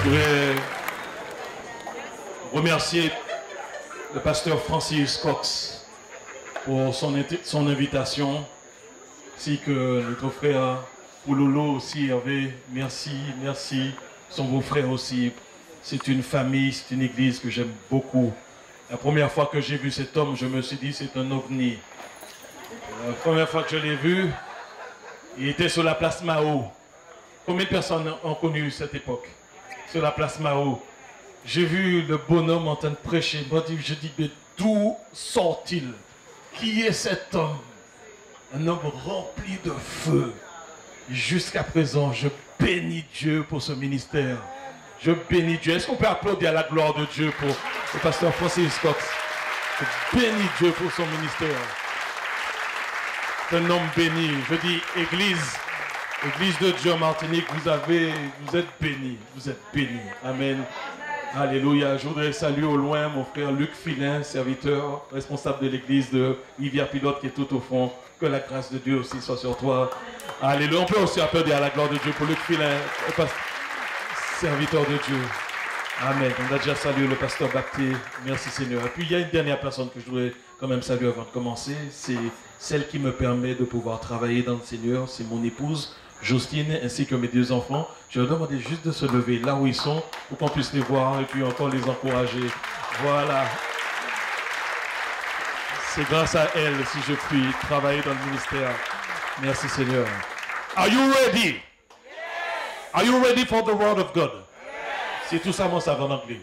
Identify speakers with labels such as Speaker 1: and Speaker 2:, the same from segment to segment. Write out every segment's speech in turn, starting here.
Speaker 1: Je voudrais remercier le pasteur Francis Cox pour son invitation, ainsi que notre frère Oulolo aussi, Hervé. Merci, merci. Sont vos frères aussi. C'est une famille, c'est une église que j'aime beaucoup. La première fois que j'ai vu cet homme, je me suis dit c'est un ovni. La première fois que je l'ai vu, il était sur la place Mao. Combien de personnes ont connu cette époque? Sur la place Mao. J'ai vu le bonhomme en train de prêcher. Je dis, mais d'où sort-il? Qui est cet homme? Un homme rempli de feu. Jusqu'à présent, je bénis Dieu pour ce ministère. Je bénis Dieu. Est-ce qu'on peut applaudir à la gloire de Dieu pour le pasteur Francis Cox? Je bénis Dieu pour son ministère. C'est un homme béni. Je dis, Église de Dieu en Martinique, vous êtes bénis. Vous êtes bénis. Amen. Alléluia. Je voudrais saluer au loin mon frère Luc Filin, serviteur, responsable de l'église de Rivière Pilote qui est tout au fond. Que la grâce de Dieu aussi soit sur toi. Alléluia. On peut aussi applaudir à la gloire de Dieu pour Luc Filin, serviteur de Dieu. Amen. On a déjà salué le pasteur Baptiste. Merci Seigneur. Et puis il y a une dernière personne que je voudrais quand même saluer avant de commencer. C'est celle qui me permet de pouvoir travailler dans le Seigneur. C'est mon épouse, Justine, ainsi que mes deux enfants. Je leur demandais juste de se lever là où ils sont pour qu'on puisse les voir et puis encore les encourager. Voilà. C'est grâce à elle si je puis travailler dans le ministère. Merci Seigneur. Are you ready? Yes. Are you ready for the word of God? Yes. C'est tout ça, mon savant en anglais.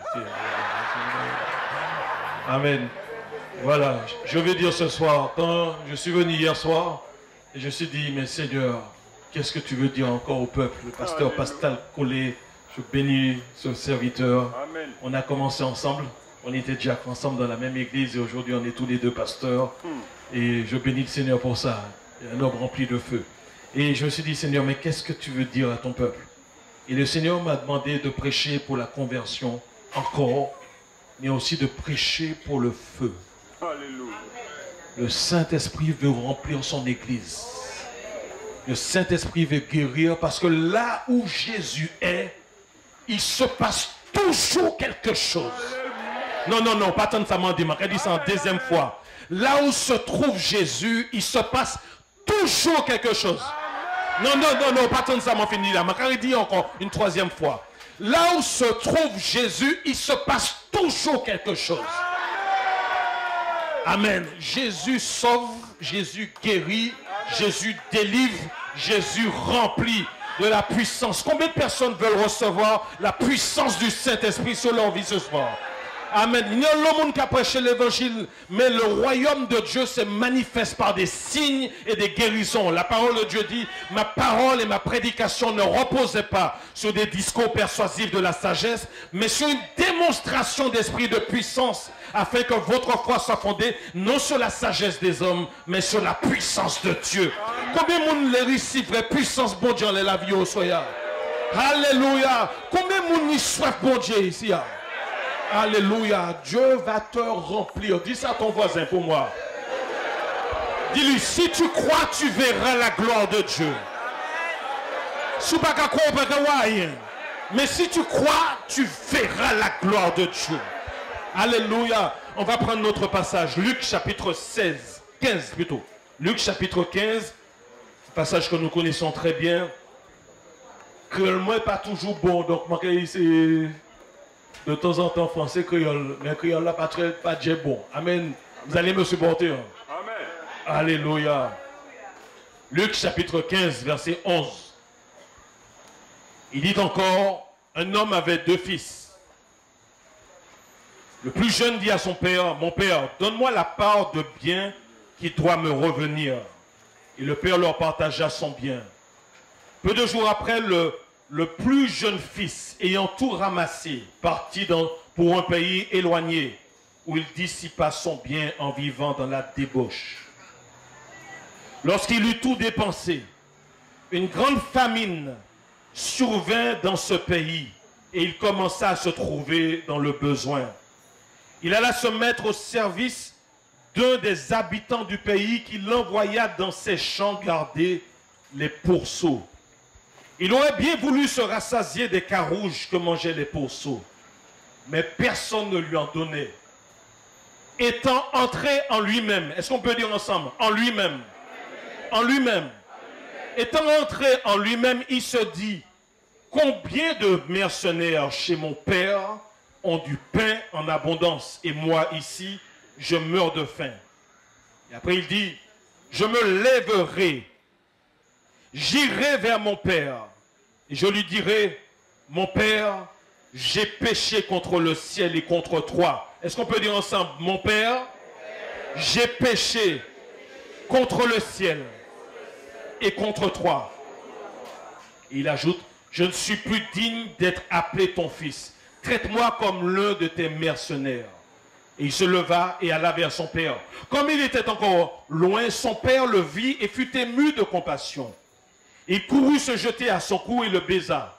Speaker 1: Amen. Voilà. Je vais dire ce soir, quand je suis venu hier soir, et je me suis dit, mais Seigneur, qu'est-ce que tu veux dire encore au peuple? Le pasteur Pascal Collet, je bénis ce serviteur. Amen. On a commencé ensemble. On était déjà ensemble dans la même église et aujourd'hui on est tous les deux pasteurs. Et je bénis le Seigneur pour ça. Un homme rempli de feu. Et je me suis dit, Seigneur, mais qu'est-ce que tu veux dire à ton peuple? Et le Seigneur m'a demandé de prêcher pour la conversion encore, mais aussi de prêcher pour le feu. Alléluia. Le Saint-Esprit veut remplir son église. Le Saint-Esprit veut guérir parce que là où Jésus est, il se passe toujours quelque chose. Non, non, non, pas tant ça m'a dit, elle dit ça en deuxième fois. Là où se trouve Jésus, il se passe toujours quelque chose. Non, non, non, non, pas tant ça m'a fini là. Elle dit encore une troisième fois. Là où se trouve Jésus, il se passe toujours quelque chose. Amen. Jésus sauve, Jésus guérit, Jésus délivre, Jésus remplit de la puissance. Combien de personnes veulent recevoir la puissance du Saint-Esprit sur leur vie ce soir? Amen. Il y a le monde qui a prêché l'évangile, mais le royaume de Dieu se manifeste par des signes et des guérisons. La parole de Dieu dit, ma parole et ma prédication ne reposaient pas sur des discours persuasifs de la sagesse, mais sur une démonstration d'esprit de puissance, afin que votre foi soit fondée non sur la sagesse des hommes, mais sur la puissance de Dieu. Combien de monde les récit vraie puissance bon Dieu dans la vie au soya? Alléluia. Combien de monde y soif bon Dieu ici? Alléluia. Dieu va te remplir. Dis ça à ton voisin pour moi. Dis-lui, si tu crois, tu verras la gloire de Dieu. Mais si tu crois, tu verras la gloire de Dieu. Alléluia. On va prendre notre passage. Luc chapitre 15 plutôt. Luc chapitre 15. Passage que nous connaissons très bien. Créole n'est pas toujours bon. Donc, c'est... De temps en temps, français, créole. Mais créole là, pas très bon. Amen. Vous allez me supporter. Hein? Amen. Alléluia. Luc chapitre 15, verset 11. Il dit encore, un homme avait deux fils. Le plus jeune dit à son père, mon père, donne-moi la part de bien qui doit me revenir. Et le père leur partagea son bien. Peu de jours après, le plus jeune fils, ayant tout ramassé, partit pour un pays éloigné, où il dissipa son bien en vivant dans la débauche. Lorsqu'il eut tout dépensé, une grande famine survint dans ce pays, et il commença à se trouver dans le besoin. Il alla se mettre au service d'un des habitants du pays qui l'envoya dans ses champs garder les pourceaux. Il aurait bien voulu se rassasier des carouges que mangeaient les pourceaux, mais personne ne lui en donnait. Étant entré en lui-même, est-ce qu'on peut dire ensemble? En lui-même. En lui-même. Étant entré en lui-même, il se dit, combien de mercenaires chez mon père ont du pain en abondance, et moi ici, je meurs de faim. Et après il dit, je me lèverai, j'irai vers mon père, et je lui dirai, mon père, j'ai péché contre le ciel et contre toi. Est-ce qu'on peut dire ensemble, mon père, j'ai péché contre le ciel et contre toi. Et il ajoute, je ne suis plus digne d'être appelé ton fils. Traite-moi comme l'un de tes mercenaires. Et il se leva et alla vers son père. Comme il était encore loin, son père le vit et fut ému de compassion. Il courut se jeter à son cou et le baisa.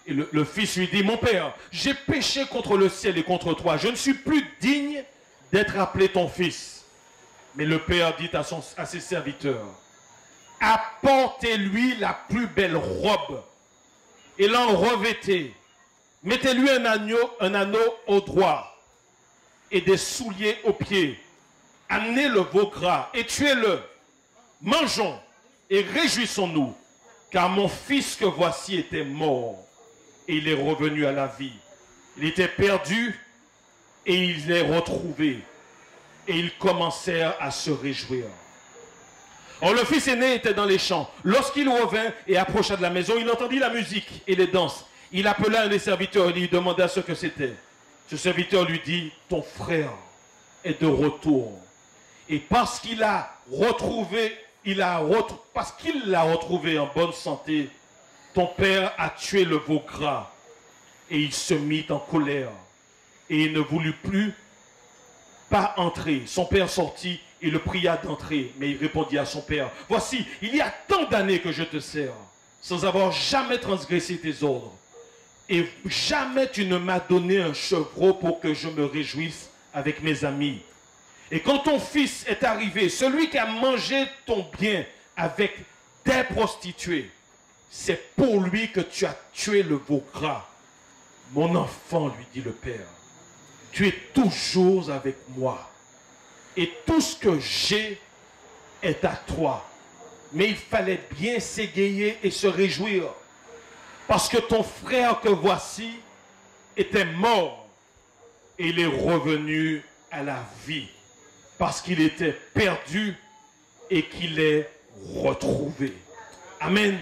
Speaker 1: Et le fils lui dit, mon père, j'ai péché contre le ciel et contre toi. Je ne suis plus digne d'être appelé ton fils. Mais le père dit à ses serviteurs, apportez-lui la plus belle robe et l'en revêtez. Mettez-lui un anneau au doigt et des souliers aux pieds. Amenez le veau gras et tuez-le. Mangeons et réjouissons-nous, car mon fils que voici était mort et il est revenu à la vie. Il était perdu et il l'est retrouvé. Et ils commencèrent à se réjouir. Or, le fils aîné était dans les champs. Lorsqu'il revint et approcha de la maison, il entendit la musique et les danses. Il appela un des serviteurs et lui demanda ce que c'était. Ce serviteur lui dit, ton frère est de retour. Et parce qu'il l'a retrouvé en bonne santé, ton père a tué le veau gras. Et il se mit en colère. Et il ne voulut plus pas entrer. Son père sortit et le pria d'entrer. Mais il répondit à son père, voici, il y a tant d'années que je te sers, sans avoir jamais transgressé tes ordres. Et jamais tu ne m'as donné un chevreau pour que je me réjouisse avec mes amis. Et quand ton fils est arrivé, celui qui a mangé ton bien avec des prostituées, c'est pour lui que tu as tué le veau gras. Mon enfant, lui dit le père, tu es toujours avec moi. Et tout ce que j'ai est à toi. Mais il fallait bien s'égayer et se réjouir. Parce que ton frère que voici était mort. Et il est revenu à la vie. Parce qu'il était perdu et qu'il est retrouvé. Amen.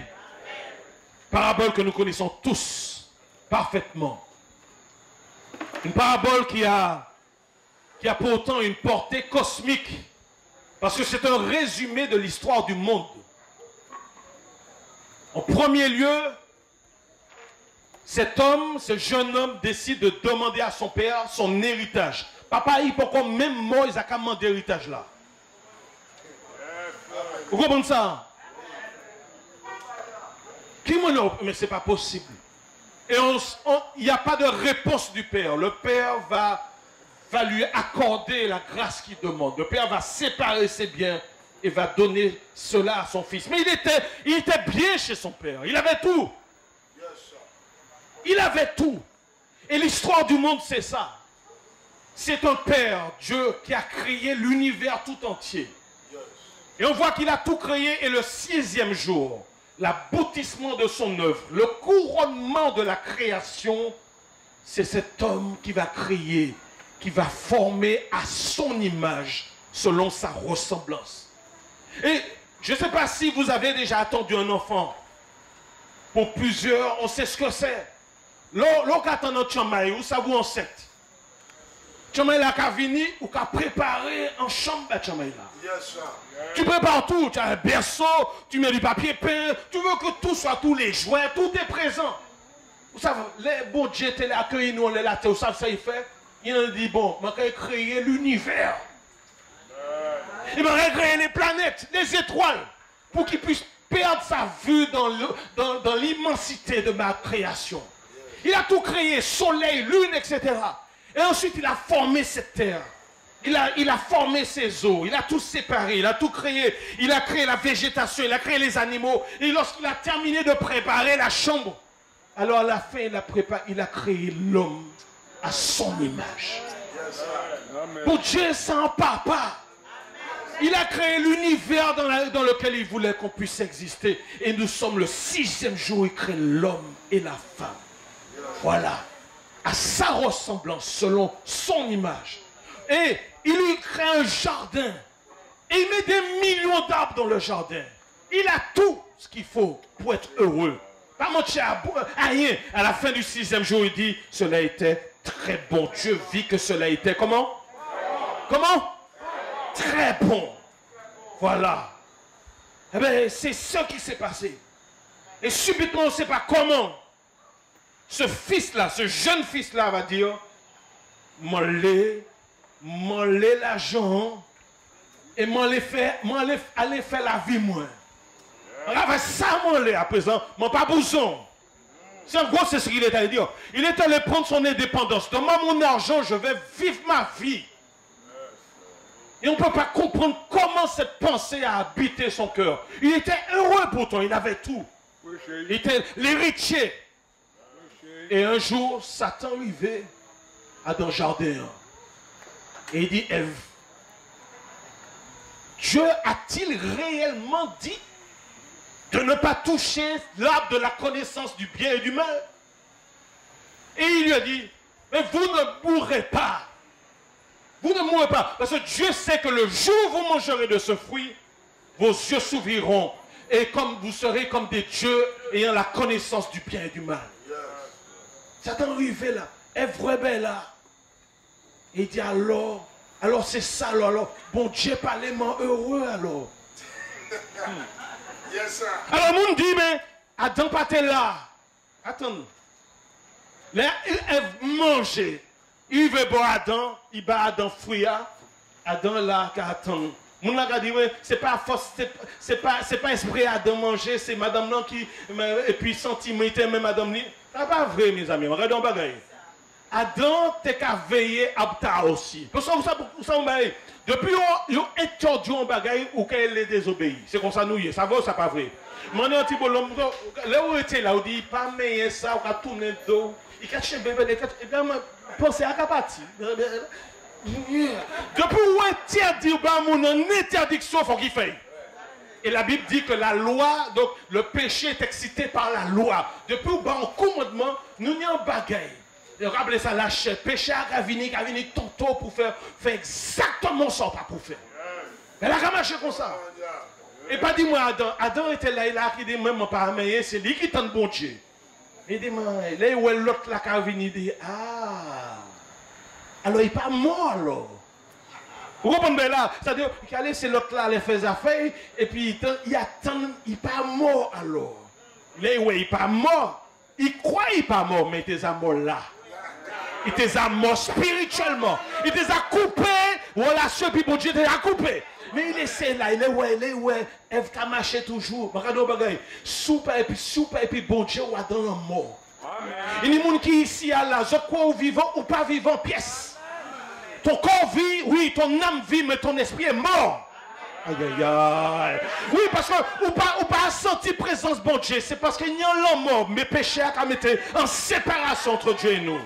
Speaker 1: Parabole que nous connaissons tous parfaitement. Une parabole qui a pourtant une portée cosmique. Parce que c'est un résumé de l'histoire du monde. En premier lieu, cet homme, ce jeune homme décide de demander à son père son héritage. Papa, il peut comme même mort, il a qu'à demander l'héritage là. Vous comprenez ça? Mais ce n'est pas possible. Et il n'y a pas de réponse du père. Le père va lui accorder la grâce qu'il demande. Le père va séparer ses biens et va donner cela à son fils. Mais il était bien chez son père. Il avait tout. Il avait tout. Et l'histoire du monde, c'est ça. C'est un père, Dieu, qui a créé l'univers tout entier. Et on voit qu'il a tout créé et le 6e jour, l'aboutissement de son œuvre, le couronnement de la création, c'est cet homme qui va créer, qui va former à son image, selon sa ressemblance. Et je ne sais pas si vous avez déjà attendu un enfant. Pour plusieurs, on sait ce que c'est. Lorsqu'on attend notre chamaï, où ça vous en sait? Chamaï là, qui venu ou qui a préparé en chambre de chamaï là. Tu prépares tout, tu as un berceau, tu mets du papier peint, tu veux que tout soit, tous les jouets, tout est présent. Vous savez, les bons dieux te l'accueillent, nous on est là, vous savez ça il fait? Il a dit, bon, je vais créer l'univers. Il va créer les planètes, les étoiles, pour qu'il puisse perdre sa vue dans l'immensité de ma création. Il a tout créé, soleil, lune, etc. Et ensuite, il a formé cette terre.
Speaker 2: Il a formé ses eaux, il a tout séparé, il a tout créé. Il a créé la végétation, il a créé les animaux. Et lorsqu'il a terminé de préparer la chambre, alors à la fin, il a créé l'homme à son image. Pour Dieu, ça n'en part pas. Il a créé l'univers dans lequel il voulait qu'on puisse exister. Et nous sommes le 6e jour, il crée l'homme et la femme. Voilà. À sa ressemblance, selon son image. Et il lui crée un jardin. Et il met des millions d'arbres dans le jardin. Il a tout ce qu'il faut pour être heureux. Pas mentir à rien. À la fin du 6e jour, il dit, cela était très bon. Dieu vit que cela était comment? Comment? Très bon. Voilà. Eh bien, c'est ce qui s'est passé. Et subitement, on ne sait pas comment. Ce fils-là, ce jeune fils-là va dire, m'enlève l'argent et m'enlève faire la vie moi. Alors, ça m'enlève à présent, mon pas besoin. C'est en gros, c'est ce qu'il est allé dire. Il est allé prendre son indépendance. Donne-moi mon argent, je vais vivre ma vie. Et on ne peut pas comprendre comment cette pensée a habité son cœur. Il était heureux pourtant, il avait tout. Il était l'héritier. Et un jour, Satan arrivait dans le jardin. Et il dit, Ève, Dieu a-t-il réellement dit de ne pas toucher l'arbre de la connaissance du bien et du mal? Et il lui a dit, mais vous ne mourrez pas. Vous ne mourrez pas. Parce que Dieu sait que le jour où vous mangerez de ce fruit, vos yeux s'ouvriront. Et comme vous serez comme des dieux ayant la connaissance du bien et du mal. Satan arrivé là. Ève rebelle là. Et il dit alors c'est ça alors. Bon Dieu parlait heureux alors.
Speaker 3: Yes, sir.
Speaker 2: Alors le monde dit mais Adam pas là. Attends. Là, Ève mangeait. Il veut boire Adam, il bat Adam fruit. Adam là qui attend. Mon là dit ouais, c'est pas force, c'est pas esprit Adam manger, c'est madame là qui et puis sentiment même madame là. C'est pas vrai mes amis, regardons bagaille. Adam t'es qu'à veiller à aussi. Parce que ça depuis on interdit un bagaille ou qu'elle est désobéi. C'est comme ça nous y est. Ça va ou ça pas vrai. Mon petit bonhomme là où était là, on dit pas mais ça on va tourner dos. Il cache bébé et bien penser à capati. Depuis où interdit mon interdiction faut qu'il fait. Et la Bible dit que la loi, donc le péché est excité par la loi. Depuis où on commandement, nous n'y en bagaille. Et rappelez ça, la chair, péché à venir tantôt pour faire exactement ça, pas pour faire. Elle a marché comme ça. Et pas dis-moi Adam était là, il a dit même pas mais c'est lui qui tente bon Dieu. Il dit, là où l'autre là qui a venu dit, alors il n'est pas mort alors. Vous comprenez là? C'est-à-dire qu'il a laissé l'autre là, les faire affaires, et puis il attend, il n'est pas mort alors. Là où il n'est pas mort, il croit qu'il n'est pas mort, mais il est mort là. Il est mort spirituellement. Il est coupé, relation, puis bon Dieu il a coupé. Mais il est là, il est ouais, Ève t'a marché toujours. Regardez, bagaille. Soupe et puis bon Dieu, ou dans la mort. Il y a des gens qui ici, là, je crois ou vivant ou pas vivant, pièce. Ton corps vit, oui, ton âme vit, mais ton esprit est mort. Aïe, aïe, aïe. Oui, parce que ou pas senti présence bon Dieu, c'est parce qu'il y a l'homme mort, mais péché a mis en séparation entre Dieu et nous.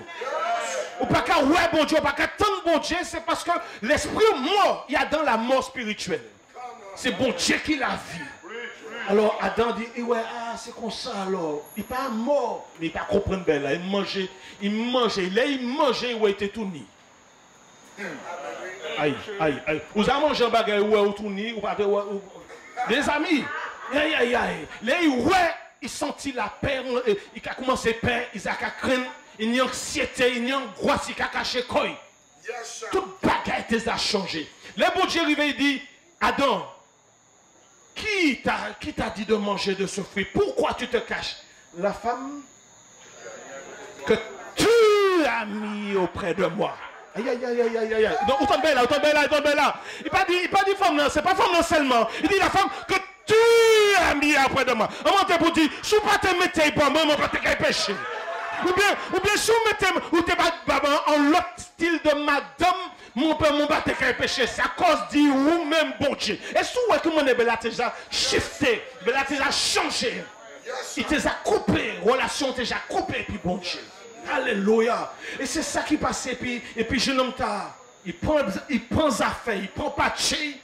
Speaker 2: Ou pas qu'à ouais bon Dieu, ou pas qu'à tant bon Dieu, c'est parce que l'esprit mort, il y a dans la mort spirituelle. C'est bon Dieu qui la vit. Alors Adam dit, ouais, c'est comme ça alors. Il n'est pas mort, mais il ne comprend pas là. Il mangeait, où il était tout nu. Aïe. Vous avez mangé un bagage où il est tout nu, ou pas des amis. Aïe. Là, il sentit la paix, il a commencé à peur, il a craindre. Il y a anxiété, il y a angoisse, il y a caché quoi. Tout bagage a changé. Le bon Dieu arrivé, il dit, Adam, qui t'a dit de manger de ce fruit? Pourquoi tu te caches? La femme que tu as mis auprès de moi. Aïe. Donc, autant belle là. Il pas dit femme, non, c'est pas femme non seulement. Il dit la femme que tu as mis auprès de moi. On m'a pour dire, je ne suis pas te mettre pour moi, je ne pas te pécher. Ou bien si vous mettez en l'autre style de madame, mon père, mon bâté qui a péché, c'est à cause de vous-même, bon Dieu. Et si vous voyez que mon ébé, là, déjà shifté, là, déjà changé. Il t'a coupé, relation déjà coupée, puis bon Dieu. Alléluia. Et c'est ça qui passe, et puis jeune homme, il prend affaire, il prend pâté,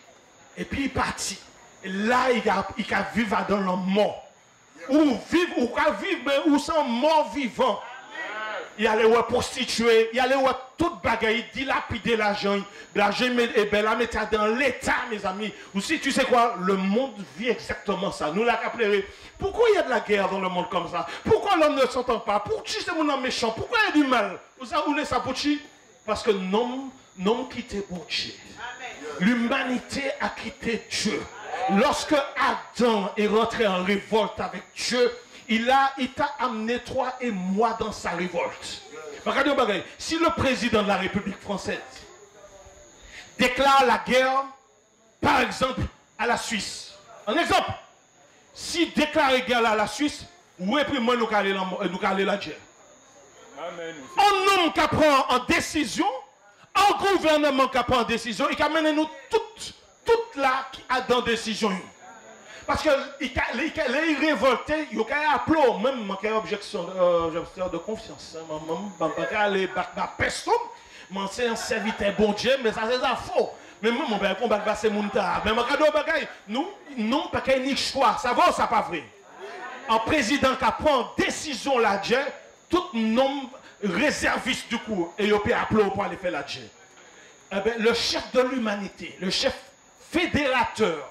Speaker 2: et puis il partit. Et là, il a vivre dans le mort. Ou vivre, ou vivre, ou sans mort vivant. Il allait ouais prostituer, il allait ouais toute bagaille, dilapider l'argent. L'argent est belle, mettre dans l'état, mes amis. Ou si tu sais quoi, le monde vit exactement ça. Nous l'avons appelé. Pourquoi il y a de la guerre dans le monde comme ça? Pourquoi l'homme ne s'entend pas? Pourquoi c'est mon homme méchant? Pourquoi il y a du mal? Vous avez ça pour qui? Parce que l'homme quitté pour Dieu. L'humanité a quitté Dieu. Lorsque Adam est rentré en révolte avec Dieu, il t'a amené toi et moi dans sa révolte. Regardez, si le président de la République française déclare la guerre, par exemple, à la Suisse. Un exemple. S'il déclare la guerre à la Suisse, oui, puis moi, nous allons la guerre. Un homme qui prend en décision, un gouvernement qui prend en décision, il amène nous toutes là qui a dans décision. Parce que les révoltés, ils ont appelé même manquer objection de confiance. Personne, c'est un serviteur bon Dieu, mais ça c'est faux. Mais moi, mon père, on va passer mon temps. Mais nous, non, pas qu'il y ait ni choix. Ça va ou ça pas vrai? Un président qui prend décision là-dedans, tout nom réserviste du coup, et il peut appeler pour aller faire là-dedans. Eh bien, le chef de l'humanité, le chef fédérateur,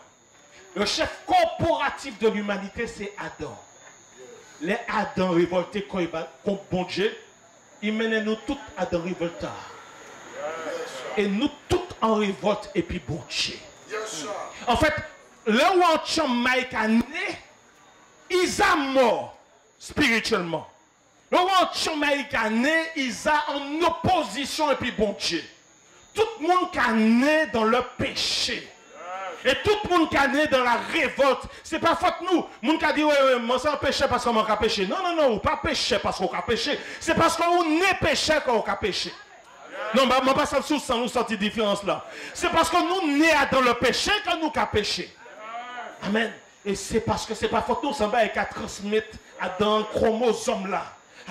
Speaker 2: le chef corporatif de l'humanité, c'est Adam. Les Adam révoltés contre bon Dieu, ils mènent nous tous Adam révoltés. Et nous tous en révolte et puis bon Dieu. En fait, le roi Chamaïk a né, ils sont morts spirituellement. Le roi Chamaïk a né, ils sont en opposition et puis bon Dieu. Tout le monde qui a né dans le péché. Et tout le monde qui a né dans la révolte, c'est pas faute nous. Le monde qui a dit, ouais, moi c'est un péché parce qu'on a péché. Non, non, non, pas péché parce qu'on a péché. C'est parce qu'on est péché qu'on a péché. Non, mais je ne sais pas si nous sortir de différence là. C'est parce que nous nés dans le péché que nous avons péché. Amen. Et c'est parce que c'est pas faute nous, ça va qu'à transmettre dans le chromosome là.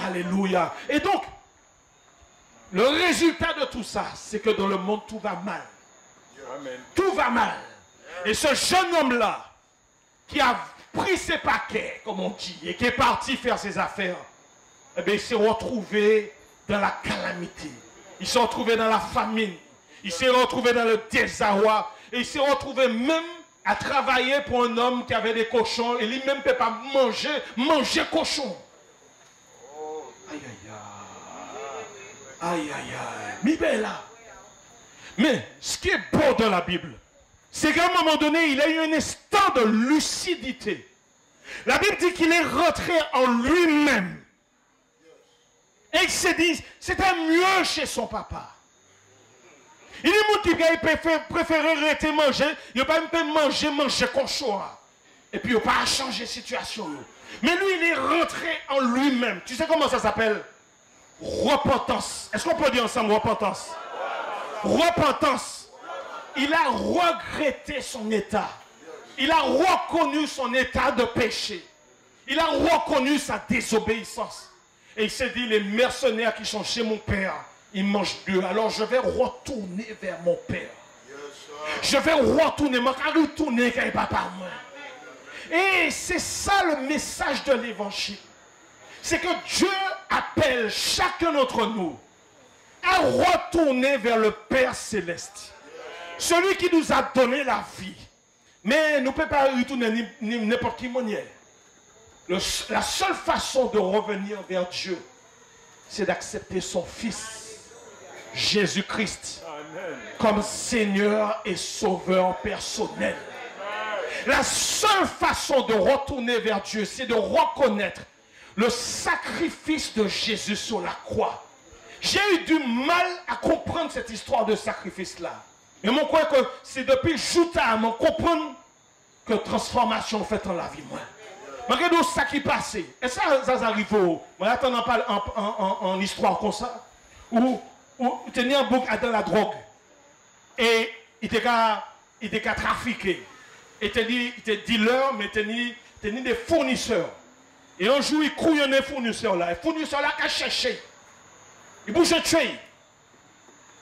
Speaker 2: Alléluia. Et donc, le résultat de tout ça, c'est que dans le monde, tout va mal. Amen. Tout va mal. Et ce jeune homme-là, qui a pris ses paquets, comme on dit, et qui est parti faire ses affaires, eh bien, il s'est retrouvé dans la calamité. Il s'est retrouvé dans la famine. Il s'est retrouvé dans le désarroi. Et il s'est retrouvé même à travailler pour un homme qui avait des cochons. Et lui-même ne peut pas manger cochon. Aïe, aïe, aïe. Aïe, aïe, aïe. Mibella. Mais ce qui est beau dans la Bible, c'est qu'à un moment donné, il a eu un instant de lucidité. La Bible dit qu'il est rentré en lui-même. Et il s'est dit, c'était mieux chez son papa. Il y a des gens qui préfèrent rester manger, il n'a pas même manger cochon. Et puis il n'a pas changé la situation. Mais lui, il est rentré en lui-même. Tu sais comment ça s'appelle? Repentance. Est-ce qu'on peut dire ensemble repentance? Repentance. Il a regretté son état. Il a reconnu son état de péché. Il a reconnu sa désobéissance. Et il s'est dit, les mercenaires qui sont chez mon père, ils mangent Dieu. Alors je vais retourner vers mon père. Je vais retourner, vers papa. Et c'est ça le message de l'évangile. C'est que Dieu appelle chacun d'entre nous à retourner vers le Père céleste. Celui qui nous a donné la vie. Mais nous ne pouvons pas retourner n'importe quelle manière. La seule façon de revenir vers Dieu, c'est d'accepter son Fils, Jésus-Christ, comme Seigneur et Sauveur personnel. La seule façon de retourner vers Dieu, c'est de reconnaître le sacrifice de Jésus sur la croix. J'ai eu du mal à comprendre cette histoire de sacrifice-là. Mais mon croit que c'est depuis Jouta à m'en comprendre que transformation faite en la vie. Regardez ça qui passait. Et ça arrive au... Attends, on parle en histoire comme ça. Où tenir un bouc dans la drogue. Et il était trafiqué. Il était dealer, mais il était des fournisseurs. Et un jour, il couillonnait fournisseur là. Et fournisseur là a cherché. Il bouge de tuer.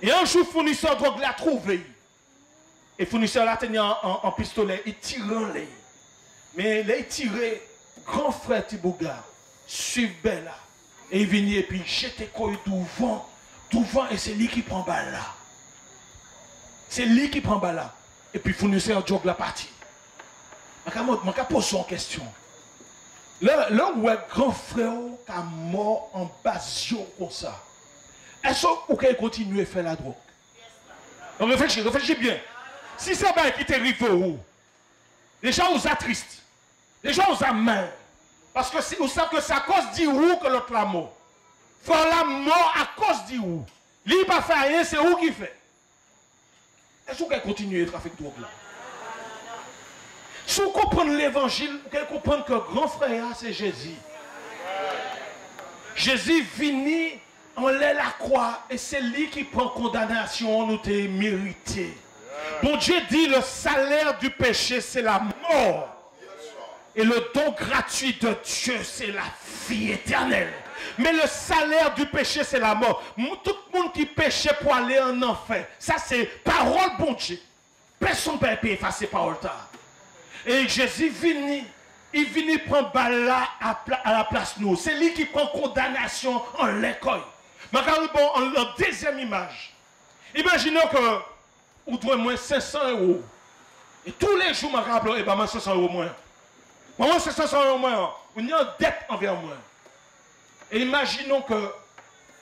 Speaker 2: Et un jour, fournisseur drogue l'a trouvé. Et fournisseur là tenait en pistolet. Il tirait. Mais là, il tirait. Grand frère Tibouga suivait là. Et il venait et puis il jetait quoi devant. Et c'est lui qui prend balle là. C'est lui qui prend balle là. Et puis fournisseur drogue la partie. Je vais poser une question. Là où un grand frère est mort en basio comme ça, est-ce que vous continuez à faire la drogue? Donc réfléchissez bien. Si c'est bien qui t'arrive où, les gens vous sont tristes. Les gens vous ont mal. Parce que vous savez que c'est à cause d'y où que l'autre la mort. Frère la mort à cause d'y où. Lui pas fait rien, c'est où qui fait. Est-ce que vous continuez le trafic de drogue là? Si vous comprenez l'évangile, vous comprenez que grand frère, c'est Jésus. Jésus vient, on l'a la croix, et c'est lui qui prend condamnation, nous t'es mérité. Bon Dieu dit, le salaire du péché, c'est la mort. Et le don gratuit de Dieu, c'est la vie éternelle. Mais le salaire du péché, c'est la mort. Tout le monde qui péchait pour aller en enfer, ça c'est parole bon Dieu. Personne ne peut effacer parole tard. Et Jésus il vient prendre balle là à la place nous. C'est lui qui prend condamnation en l'école. Mais en deuxième image, imaginons que vous devez moins 500 €. Et tous les jours, je rappelle, moi 500 € moins. Moi 500 € moins. Il y a une dette envers moi. Et imaginons que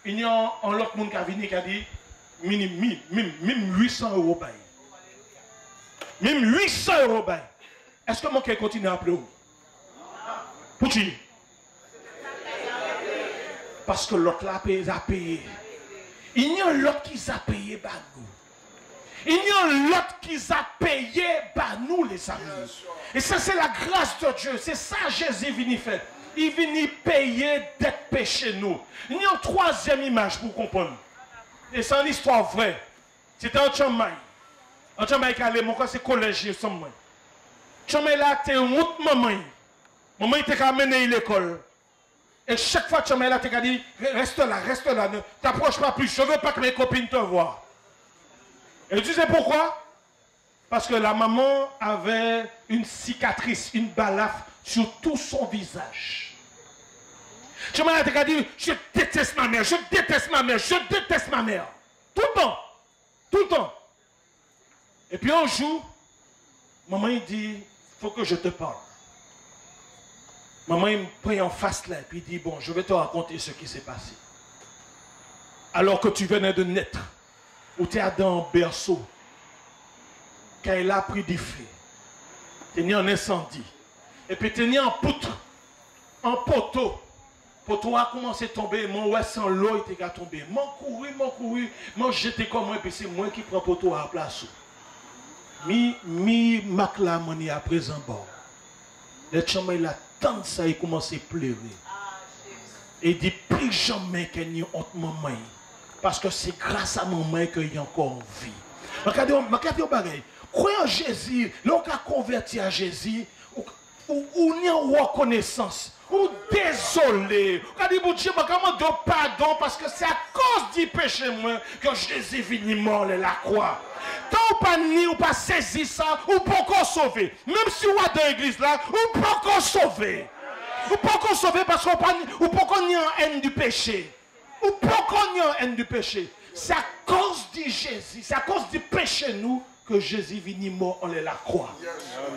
Speaker 2: il y a un autre monde qui a venu qui a dit même 800 € bail. Même 800 € bail. Est-ce que mon cœur continue à appeler? Pour qui? Parce que l'autre là a payé. Il y a l'autre qui a payé par nous. Il y a l'autre qui a payé par nous, les amis. Et ça, c'est la grâce de Dieu. C'est ça que Jésus vient faire. Il vient payer d'être péché nous. Il y a une troisième image pour comprendre. Et c'est une histoire vraie. C'était en Tchamaï. En Tchamaï, mon frère, c'est collège ensemble. Tchamaï là, t'es une autre maman. Maman, il t'a amené à l'école. Et chaque fois, Tchamaï là, t'as dit, reste là, ne t'approche pas plus. Je ne veux pas que mes copines te voient. Et tu sais pourquoi? Parce que la maman avait une cicatrice, une balafre sur tout son visage. Tchamaï là, t'as dit, je déteste ma mère, je déteste ma mère, je déteste ma mère. Tout le temps. Tout le temps. Et puis un jour, maman il dit, il faut que je te parle. Maman il me prend en face là et puis il dit, bon, je vais te raconter ce qui s'est passé. Alors que tu venais de naître, où tu es dans un berceau, quand il a pris du feu, tu es né en incendie, et puis tu es né en poutre, en poteau. Poteau a commencé à tomber, mon ouais sans l'eau il était tombé. Mon couru, mon jeté comme moi, et puis c'est moi qui prends poteau à la place. Mi maclamani à présent bord. Le chama il a tant ça, il commence à pleurer. Et il dit plus jamais qu'il n'y a honte maman. Parce que c'est grâce à maman qu'il y a encore vie. Regardez, croyez en Jésus, l'on a converti à Jésus, ou n'y a reconnaissance. Ou désolé. Regardez, mon Dieu, je pardon parce que c'est à cause du péché moi que Jésus vient mort la croix. Tant ou pas ni ou pas saisi ça, ou pas encore sauver. Même si vous êtes dans l'église là, ou pas encore sauver. Ou pas encore sauver parce qu'on pas encore ni en haine du péché. Ou pas encore ni en haine du péché. C'est à cause de Jésus, c'est à cause du péché nous que Jésus vient mort en la croix.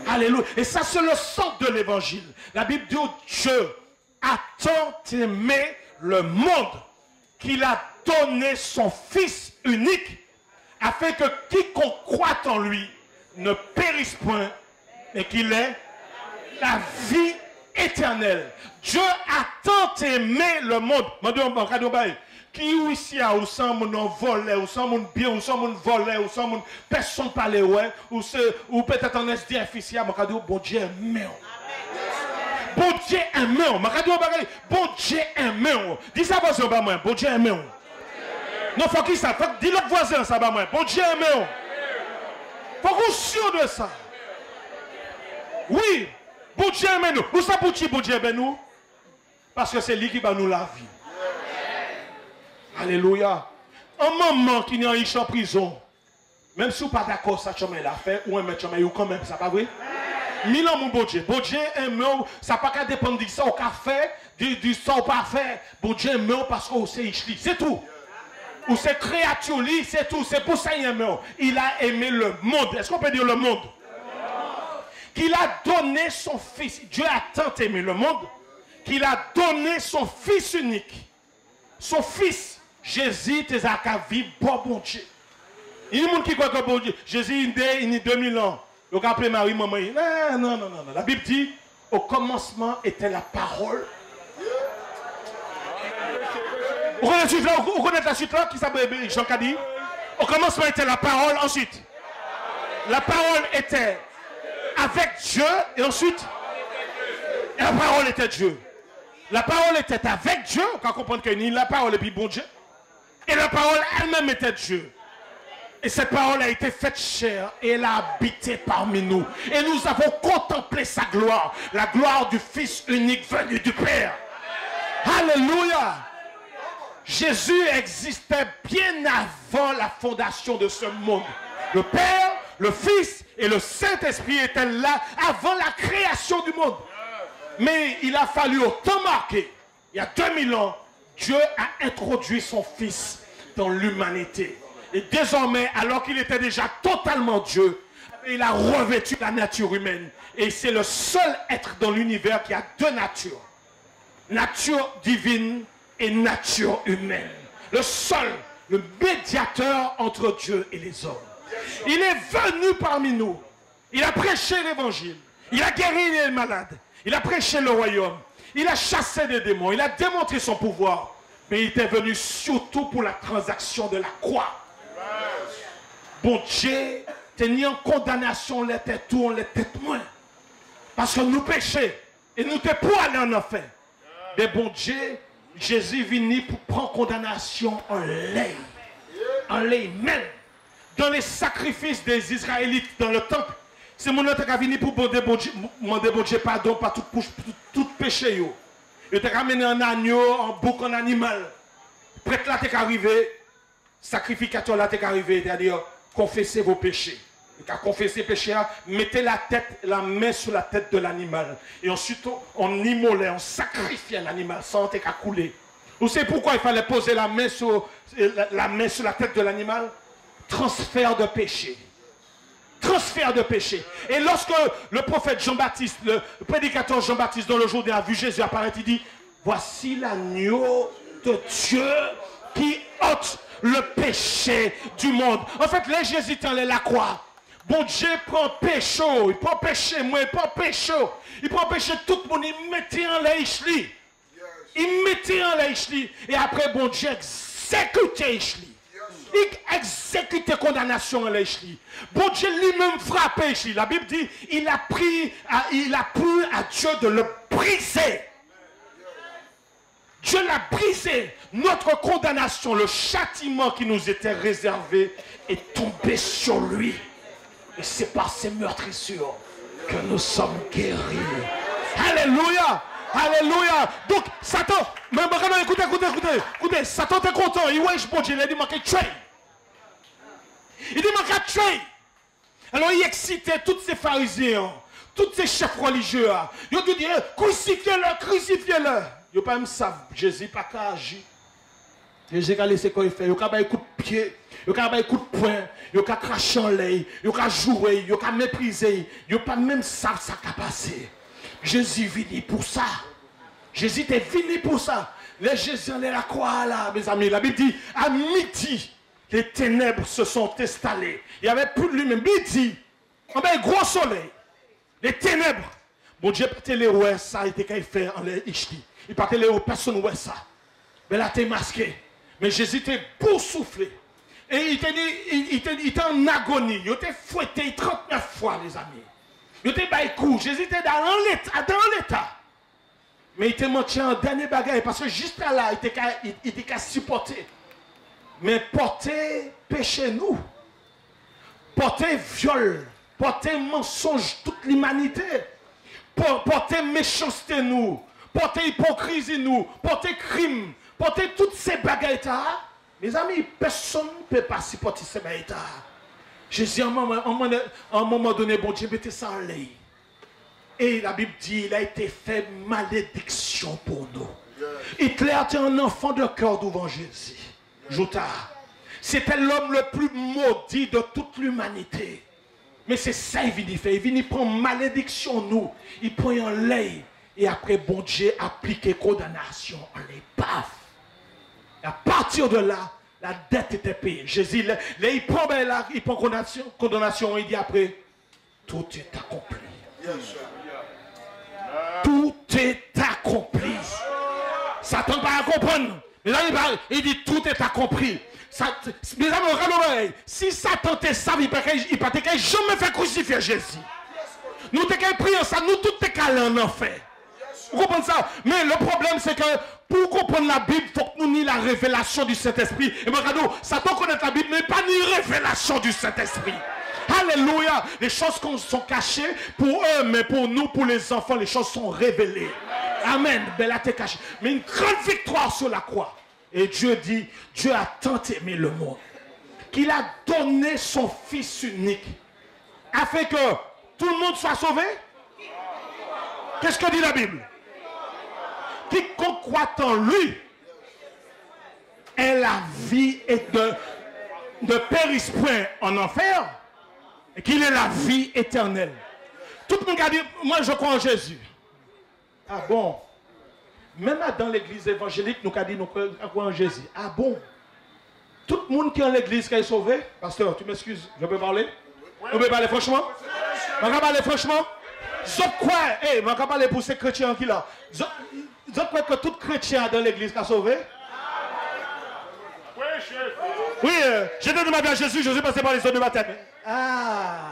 Speaker 2: Alléluia. Et ça c'est le centre de l'évangile. La Bible dit Dieu a tant aimé le monde qu'il a donné son Fils unique afin que quiconque croit en lui ne périsse point et qu'il ait la vie éternelle. Dieu a tant aimé le monde. Qui ou ici a ou sans mon volet, ou sans mon bien, ou sans mon volet, ou sans mon personne parler ouais, ou peut-être en SDF ici, bon Dieu aimé. Bon Dieu aimé. Bon Dieu aimé. Dis ça voisin pas moi, bon Dieu aimé. Non faut qui ça, faut dis l'autre voisin ça pas moi. Bon Dieu aimé. Faut qu'on sûr de ça. Oui, bon Dieu aime nous. Vous savez pourquoi bon Dieu aime nous? Parce que c'est lui qui va nous la vie. Alléluia. Un moment qui est en prison, même si vous n'êtes pas d'accord, ça chemin l'a fait, ou un maître chemin, ou quand même, ça pas vrai? Mille ans, mon bon Dieu. Bon Dieu aime, ça n'a pas qu'à dépendre de ça, au café, du ça ou pas fait. Bon Dieu aime parce que c'est Ishli. C'est tout. Ou c'est créature, c'est tout. C'est pour ça qu'il aime. Il a aimé le monde. Est-ce qu'on peut dire le monde? Qu'il a donné son fils. Dieu a tant aimé le monde qu'il a donné son fils unique. Son fils, Jésus, t'es à vivre bon Dieu. Il y a des gens qui croient que bon Dieu, Jésus, il est 2000 ans. Il a appelé Marie, maman. Non. La Bible dit, au commencement était la parole. Vous connaissez la suite là qui s'appelle Jean Cadi? Au commencement était la parole, ensuite. La parole était avec Dieu, et ensuite, et la parole était Dieu. La parole était avec Dieu, on peut comprendre que la parole est puis bon Dieu. Et la parole elle-même était Dieu. Et cette parole a été faite chair et elle a habité parmi nous. Et nous avons contemplé sa gloire, la gloire du Fils unique venu du Père. Alléluia! Jésus existait bien avant la fondation de ce monde. Le Père, le Fils et le Saint-Esprit étaient là avant la création du monde. Mais il a fallu au temps marqué, il y a 2000 ans, Dieu a introduit son Fils dans l'humanité. Et désormais, alors qu'il était déjà totalement Dieu, il a revêtu la nature humaine. Et c'est le seul être dans l'univers qui a deux natures. Nature divine et nature humaine. Le seul, le médiateur entre Dieu et les hommes. Il est venu parmi nous. Il a prêché l'évangile. Il a guéri les malades. Il a prêché le royaume. Il a chassé des démons. Il a démontré son pouvoir. Mais il était venu surtout pour la transaction de la croix. Bon Dieu, t'es en condamnation, on l'était tout, on l'était moins. Parce que nous péchons. Et nous t'es pour aller en enfer. Mais bon Dieu, Jésus est venu pour prendre condamnation en lait. En lait même. Dans les sacrifices des Israélites dans le temple, c'est mon autre qui a venu pour demander bon Dieu pardon par tout péché. Il t'a ramené un agneau, un bouc, un animal. Prêtre là t'es arrivé, sacrificateur là t'es arrivé, c'est-à-dire confessez vos péchés. Et qu'à confesser péché, mettez la main sur la tête de l'animal. Et ensuite, on immolait, on sacrifiait l'animal sans qu'à couler. Vous savez pourquoi il fallait poser la main sur la tête de l'animal? Transfert de péché. Transfert de péché. Et lorsque le prophète Jean-Baptiste, le prédicateur Jean-Baptiste dans le Jourdain a vu Jésus apparaître, il dit, voici l'agneau de Dieu qui ôte le péché du monde. En fait, les Jésus dans la croix. Bon Dieu prend péché, il prend péché, moi, il prend péché. Il prend péché tout le monde, il mettait en l'Ishli. Il mettait en l'Ishli. Et après, bon Dieu exécutait l'Ishli. Il exécutait condamnation en l'Ishli. Bon Dieu lui-même frappait l'Ishli. La Bible dit, il a plu à Dieu de le briser. Dieu l'a brisé. Notre condamnation, le châtiment qui nous était réservé est tombé sur lui. Et c'est par ces meurtrissures que nous sommes guéris. Alléluia! Alléluia! Donc, Satan, mais écoutez, Satan est content. Il voit, bon Dieu, il dit, manquer tuer. Il dit, manquer tuer. Alors, il excitait tous ces pharisiens, tous ces chefs religieux. Ils ont dit, crucifiez-le, crucifiez-le. Ils n'ont pas même savent, Jésus n'a pas agi. Jésus a laissé quoi il fait. Il a un coup de pied, il a un coup de poing, il a craché en l'air, il a joué, il a méprisé, il n'a pas même savent ça qui a passé. Jésus est venu pour ça. Jésus est venu pour ça. Les Jésus en est la croix là, mes amis. La Bible dit, à midi, les ténèbres se sont installées. Il n'y avait plus de lumière. Midi, on a un gros soleil. Les ténèbres. Bon Dieu, peut-être les ouais, ça a été fait en les Ishti. Il peut les personne ouais ça. Mais là, tu es masqué. Mais Jésus était boursouflé. Et il était en agonie. Il était fouetté 39 fois, les amis. Il était baïkou. Jésus était dans l'état. Mais il était manqué en dernier bagage. Parce que juste là, il était qu'à supporter. Mais porter péché nous. porter viol, porter mensonge toute l'humanité, porter méchanceté nous, porter hypocrisie nous, porter crime, porter toutes ces bagailles. Mes amis, personne ne peut pas supporter ces bagailles. Jésus, à un moment donné, bon Dieu mettait ça en l'air. Et la Bible dit, il a été fait malédiction pour nous. Hitler était un enfant de cœur devant Jésus. Joutard. C'était l'homme le plus maudit de toute l'humanité. Mais c'est ça qu'il vient faire. Il vient prendre malédiction nous. Il prend un lait. Et après, bon Dieu appliqué condamnation. On les paf. À partir de là, la dette était payée. Jésus, il prend condamnation. Il dit après, tout est accompli. Tout est accompli. Satan va comprendre. Mais là, il dit tout est accompli. Mes amis, regardez, si Satan te savent, il ne peut jamais faire crucifier Jésus. Nous t'es prier ça, nous tous t'es calés en enfer. Vous comprenez ça? Mais le problème, c'est que pour comprendre la Bible, il faut que nous nions la révélation du Saint-Esprit. Et regardez, Satan connaît la Bible, mais pas ni révélation du Saint-Esprit. Alléluia. Les choses sont cachées pour eux, mais pour nous, pour les enfants, les choses sont révélées. Amen. Ben là, t'es caché. Mais une grande victoire sur la croix. Et Dieu dit, Dieu a tant aimé le monde qu'il a donné son Fils unique afin que tout le monde soit sauvé. Qu'est-ce que dit la Bible? Quiconque croit en lui est la vie et de périsse point en enfer et qu'il est la vie éternelle. Tout le monde a dit, moi je crois en Jésus. Ah bon? Même dans l'église évangélique, nous avons dit, nous croyons en Jésus. Ah bon? Tout le monde qui est en l'église qui est sauvé? Pasteur, tu m'excuses, je peux parler? On peut parler franchement? On peut parler franchement? Je crois, je vais parler pour ces chrétiens qui là. Je crois que tout chrétien dans l'église qui a sauvé? Oui, j'étais demandé à Jésus, je suis passé par les eaux de baptême. Ah!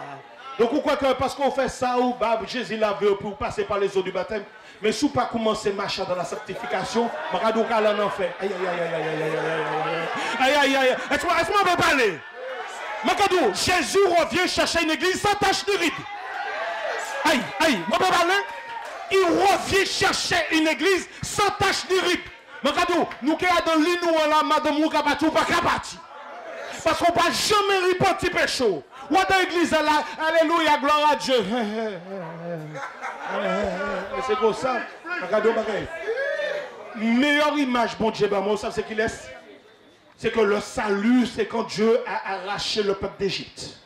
Speaker 2: Donc, vous croyez que parce qu'on fait ça, ou Jésus l'a vu pour passer par les eaux du baptême? Mais si vous pas commencer à marcher dans la sanctification, regardez où elle en fait. Aïe, aïe, aïe, aïe, aïe, aïe, aïe, aïe, aïe. Est-ce qu'on peut parler? Regardez, Jésus revient chercher une église sans tache de ride. Aïe, aïe, on peut parler? Il revient chercher une église sans tache de ride. Regardez, nous qui sommes dans l'inou, là, madame, ou kabati, ou pas kabati. Parce qu'on ne va jamais repentir péché. Ou dans l'église là, alléluia, gloire à Dieu. C'est comme ça. Regardez, meilleure image, bon Dieu, moi, ça c'est qu'il laisse. C'est que le salut, c'est quand Dieu a arraché le peuple d'Égypte.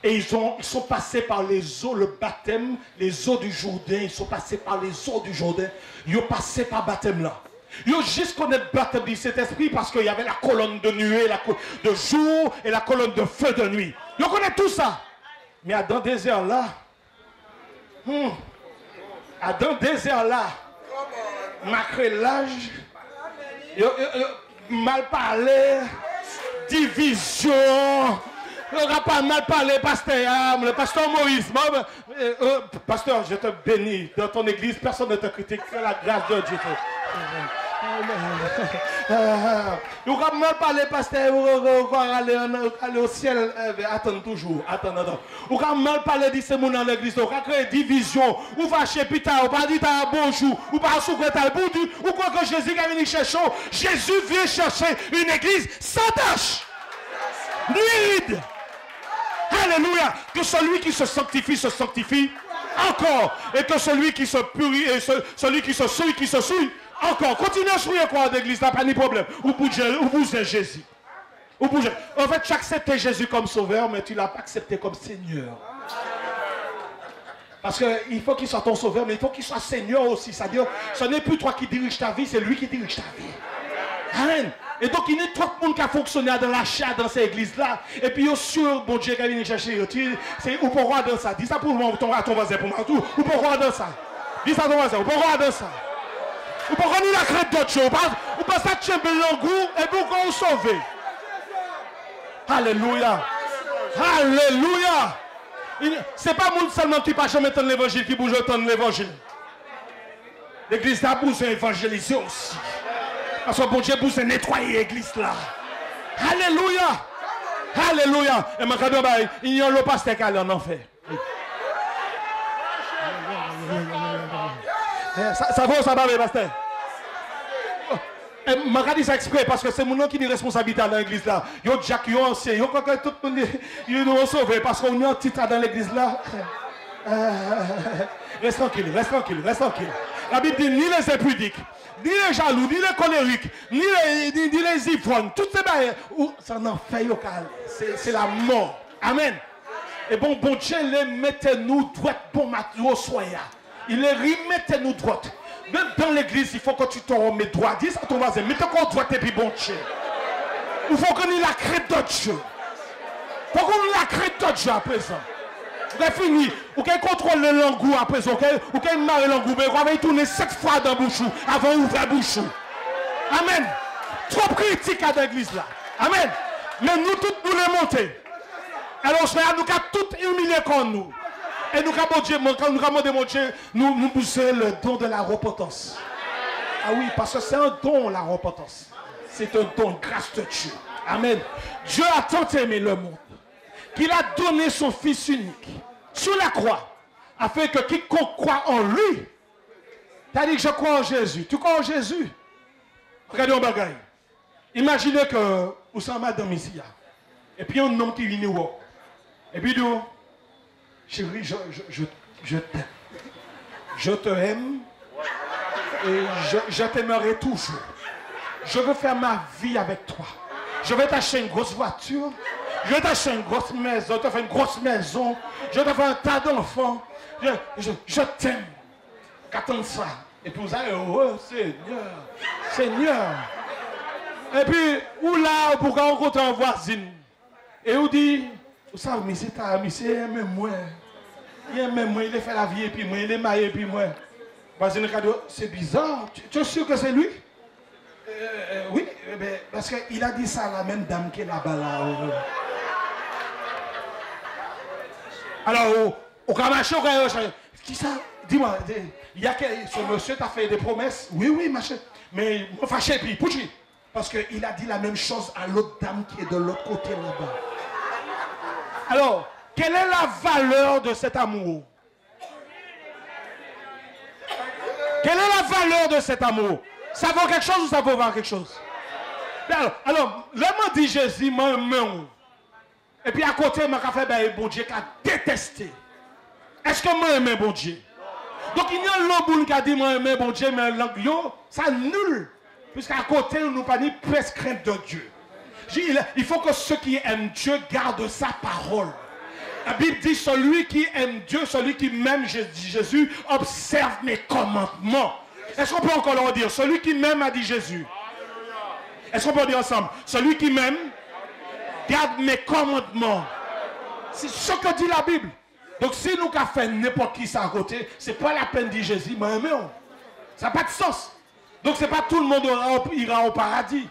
Speaker 2: Et ils sont passés par les eaux, le baptême, les eaux du Jourdain. Ils sont passés par les eaux du Jourdain. Ils ont passé par le baptême là. Ils ont juste connu le baptême du Saint-Esprit parce qu'il y avait la colonne de nuée, de jour et la colonne de feu de nuit. Ils connaissent tout ça. Mais dans le désert là, dans le désert là, macrélage, mal parlé, division. On n'a pas mal parlé, pasteur, le pasteur Moïse. Pasteur, je te bénis. Dans ton église, personne ne te critique. C'est la grâce de Dieu. On n'a mal parlé, pasteur. On va aller au ciel. Attends toujours. Attends. On n'a mal parlé de ces gens dans l'église. On va créer division. On va chez Pita. On va dire bonjour. On va souffrir. Ou quoi que Jésus vient venir chercher. Jésus vient chercher une église sans tâche. Nuide. Alléluia. Que celui qui se sanctifie encore. Et que celui qui se purifie, celui qui se souille encore. Continuez à souiller quoi d'église, n'a pas de problème. Ou vous êtes Jésus. En fait, tu as accepté Jésus comme sauveur, mais tu ne l'as pas accepté comme Seigneur. Parce qu'il faut qu'il soit ton sauveur, mais il faut qu'il soit Seigneur aussi. C'est-à-dire, ce n'est plus toi qui dirige ta vie, c'est lui qui dirige ta vie. Amen. Et donc, il y a trop de monde qui a fonctionné dans l'achat dans ces églises-là. Et puis, il sûr, bon Dieu, qui vient chercher. Ou pour voir dans ça. Dis ça pour moi, à ton voisin, pour moi. Ou pour voir dans ça. Dis ça à ton voisin, ou pour voir dans ça. Ou pour qu'on la crête d'autres choses. Ou pas ça, tu as goût et pour qu'on sauve. Alléluia. Alléluia. Ce n'est pas monde seulement qui ne peut pas jamais entendre l'évangile, qui bouge entendre l'évangile. L'église a besoin d'évangéliser aussi. Parce que bon Dieu, vous nettoyer l'église là. Alléluia. Alléluia. Et ma cadeau, il y a le pasteur qui est en enfer. Ça va ou ça va, pasteur? Je m'a dit ça exprès parce que c'est mon nom qui est responsabilité dans l'église là. Yo Jack, yo ancien, yo quoi que tout le monde nous sauver parce qu'on est en titre dans l'église là. Reste tranquille, reste tranquille, reste tranquille. La Bible dit ni les impudiques, ni les jaloux, ni les colériques, ni les ivrognes, toutes ces barrières, ça n'en fait aucun. C'est la mort. Amen. Et bon Dieu, les mettez-nous droite, bon matin, soya. Il les remettez nous droite. Même dans l'église, il faut que tu te remettes droit. Dis à ton voisin, mets-toi droite et puis bon Dieu. Il faut qu'on ait la crête de Dieu. Il faut qu'on ait la crête de Dieu à présent. Vous avez fini. Vous avez contrôlé le langou à présent. Vous avez marre le langou. Mais vous avez tourné 7 fois dans le bouchou avant d'ouvrir la bouche. Amen. Trop critique à l'église là. Amen. Mais nous tous nous les monter. Alors, frère, nous avons tout humilié comme nous. Et nous avons demandé, mon Dieu, nous pousser le don de la repentance. Ah oui, parce que c'est un don, la repentance. C'est un don, grâce de Dieu. Amen. Dieu a tant aimé le monde qu'il a donné son Fils unique sur la croix, afin que quiconque croit en lui, tu as dit que je crois en Jésus. Tu crois en Jésus? Regardez un bagaille. Imaginez que vous sommes madame ici, et puis un homme qui vient nous. Et puis nous, chérie, je t'aime. Je te aime et je t'aimerai toujours. Je veux faire ma vie avec toi. Je vais t'acheter une grosse voiture. Je vais t'acheter une grosse maison. Je te faire une grosse maison. Je te faire un tas d'enfants. Je t'aime. Qu'attends ça. Et puis vous allez, oh Seigneur, Seigneur. Et puis, ou là, pour qu'on rencontre un voisine. Et vous dit, vous savez, mais c'est ta ami, c'est même moi. Il est même moi, il est fait la vie et puis moi, il est marié et puis moi. Voisine, c'est bizarre. Tu es sûr que c'est lui? Oui, parce qu'il a dit ça à la même dame qui est là-bas. Là. Alors, au Kamacho, qui ça? Dis-moi, il y a ce monsieur t'a fait des promesses? Oui, oui, machin. Mais fâché, puis, pouchi. Parce qu'il a dit la même chose à l'autre dame qui est de l'autre côté là-bas. Alors, quelle est la valeur de cet amour? Quelle est la valeur de cet amour? Ça vaut quelque chose ou ça vaut pas quelque chose? Alors, le mot dit Jésus, moi, et puis à côté, je fait ben, bon Dieu qui a détesté. Est-ce que moi, j'aime bon Dieu? Donc, il y a l'homme qui a dit, moi, j'aime bon Dieu, mais ça nul. Puisqu'à côté, nous pas dit presque crainte de Dieu. Il faut que ceux qui aiment Dieu gardent sa parole. La Bible dit, celui qui aime Dieu, celui qui m'aime Jésus, observe mes commandements. Est-ce qu'on peut encore leur dire, celui qui m'aime a dit Jésus? Est-ce qu'on peut dire ensemble, celui qui m'aime, garde mes commandements. C'est ce que dit la Bible. Donc si nous avons fait n'importe qui ça à côté, ce n'est pas la peine de dire Jésus, mais ça n'a pas de sens. Donc ce n'est pas tout le monde ira au paradis.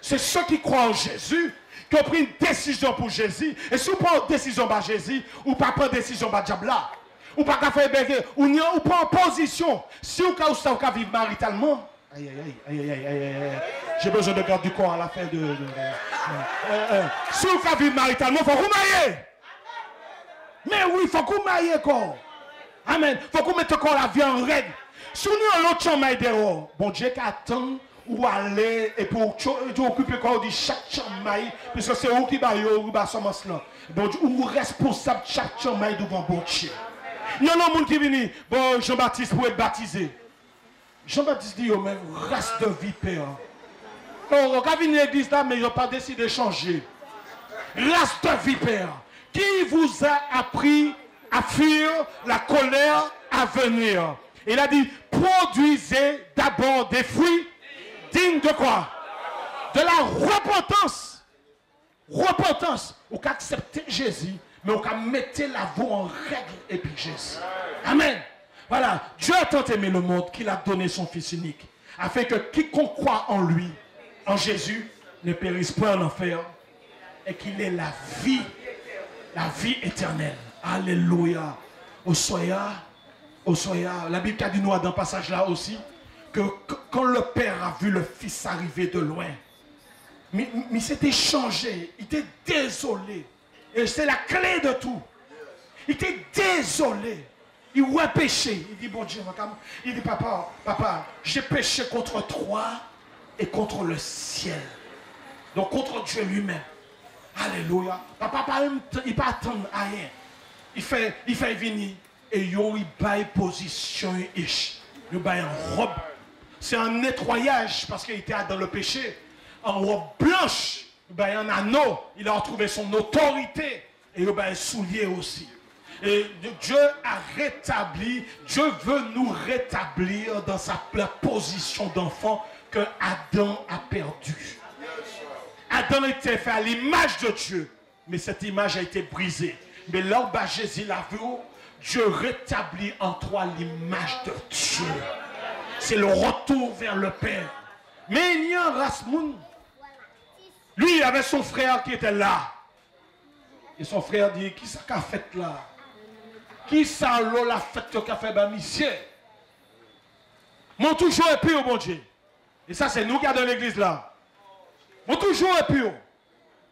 Speaker 2: C'est ceux qui croient en Jésus, qui ont pris une décision pour Jésus. Et si vous prenez une décision par Jésus, ou pas prendre une décision par Diabla, ou pas faire béguer, ou pas en position. Si vous pouvez vivre maritalement, j'ai besoin de garder du corps à la fin de... si vous pouvez vivre maritalement, il faut que vous mariez. Mais oui, il faut que vous mariez corps. Amen. Il faut que vous mettez corps la vie en règle. Si vous avez l'autre chambre dehors, bon Dieu qui attend ou aller et pour occuper le corps de chaque chambre, puisque c'est vous qui baillez ou bas semence là. Bon Dieu, vous responsable de chaque chambre devant bon Dieu. Il y a un monde qui vient, bon Jean-Baptiste pour être baptisé. Jean-Baptiste dit, mais race de vipère. On va venir à l'église là, mais ils n'ont pas décidé de changer. Race de vipère. Qui vous a appris à fuir la colère à venir? Il a dit, produisez d'abord des fruits dignes de quoi? De la repentance. Repentance. Vous acceptez Jésus, mais vous mettez la voie en règle et puis Jésus. Amen. Voilà. Dieu a tant aimé le monde qu'il a donné son Fils unique, afin que quiconque croit en lui, en Jésus, ne périsse point en enfer, et qu'il ait la vie éternelle. Alléluia. Au soya. La Bible a dit nous dans le passage là aussi, que quand le Père a vu le Fils arriver de loin, Mais s'était changé. Il était désolé. Et c'est la clé de tout. Il était désolé. Il a péché. Il dit, bon Dieu, il dit, papa, j'ai péché contre toi et contre le ciel. Donc contre Dieu lui-même. Alléluia. Papa, il ne pas attendre à rien. Il fait venir. Et il baille position. Il baille en robe. C'est un nettoyage parce qu'il était dans le péché. En robe blanche. Il baille un anneau. Il a retrouvé son autorité. Et il baille un soulier aussi. Et Dieu a rétabli, Dieu veut nous rétablir dans la position d'enfant que Adam a perdu. Adam était fait à l'image de Dieu, mais cette image a été brisée. Mais là où Jésus l'a vu, Dieu rétablit en toi l'image de Dieu. C'est le retour vers le Père. Mais il y a un Rasmoun. Lui, il avait son frère qui était là. Et son frère dit, qui ça qu'a fait là? Qui ça la fête qu'a fait monsieur? Mon toujours est pur, mon Dieu. Et ça, c'est nous qui avons dans l'église là. Mon toujours est pur.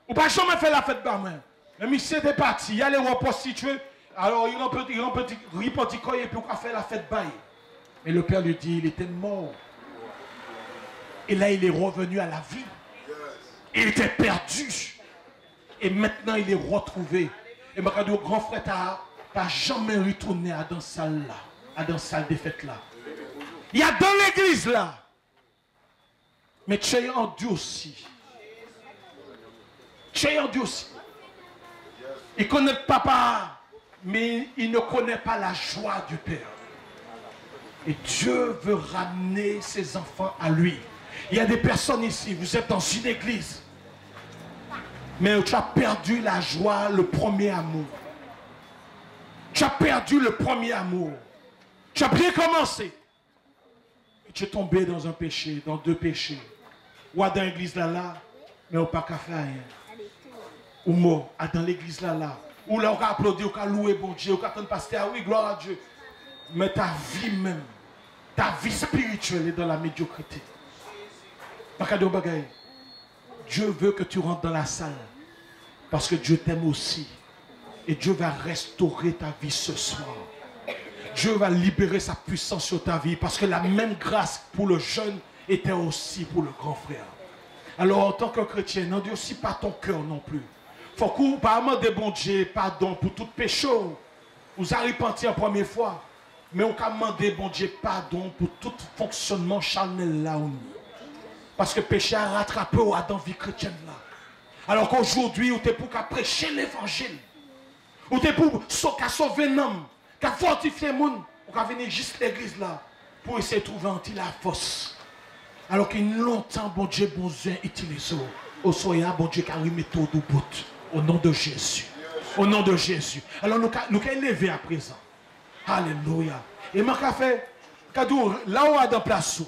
Speaker 2: Ou pas jamais fait la fête par moi. Le monsieur était parti, il allait reprostituer. Alors il repentit quoi et puis on a fait la fête bail. Et le père lui dit, il était mort. Et là, il est revenu à la vie. Il était perdu. Et maintenant, il est retrouvé. Et ma radio, grand frère, t'as jamais retourné à dans salle là, à dans salle des fêtes là. Il y a dans l'église là. Mais tu es endurci. Tu es endurci. Il connaît papa, mais il ne connaît pas la joie du Père. Et Dieu veut ramener ses enfants à lui. Il y a des personnes ici, vous êtes dans une église. Mais tu as perdu la joie, le premier amour. Tu as perdu le premier amour. Tu as bien commencé. Et tu es tombé dans un péché, dans deux péchés. Ou dans l'église là, mais on n'a pas qu'à faire rien. Ou mort, dans l'église là. Ou là, on a applaudi, on a loué bon Dieu, on a entendu pasteur, ah oui, gloire à Dieu. Mais ta vie même, ta vie spirituelle est dans la médiocrité. Dieu veut que tu rentres dans la salle. Parce que Dieu t'aime aussi. Et Dieu va restaurer ta vie ce soir. Dieu va libérer sa puissance sur ta vie. Parce que la même grâce pour le jeune était aussi pour le grand frère. Alors en tant que chrétien, n'en dis aussi pas ton cœur non plus. Faut qu'on parle de bon Dieu, pardon pour tout péché. Vous avez repenti en première fois. Mais on peut demander bon Dieu pardon pour tout fonctionnement charnel là où nous. Parce que péché a rattrapé dans la vie chrétienne là. Alors qu'aujourd'hui, on est pour prêcher l'évangile. On est pour sauver un homme, qu'à fortifier le monde. On va venir juste l'église là pour essayer de trouver un la force. Alors qu'il y a longtemps, bon Dieu, bon Dieu, utilise. Au soya, bon Dieu, qui a remis tout au bout. Au nom de Jésus. Au nom de Jésus. Alors nous allons élever à présent. Alléluia. Et moi, je fait, là où on a dans place.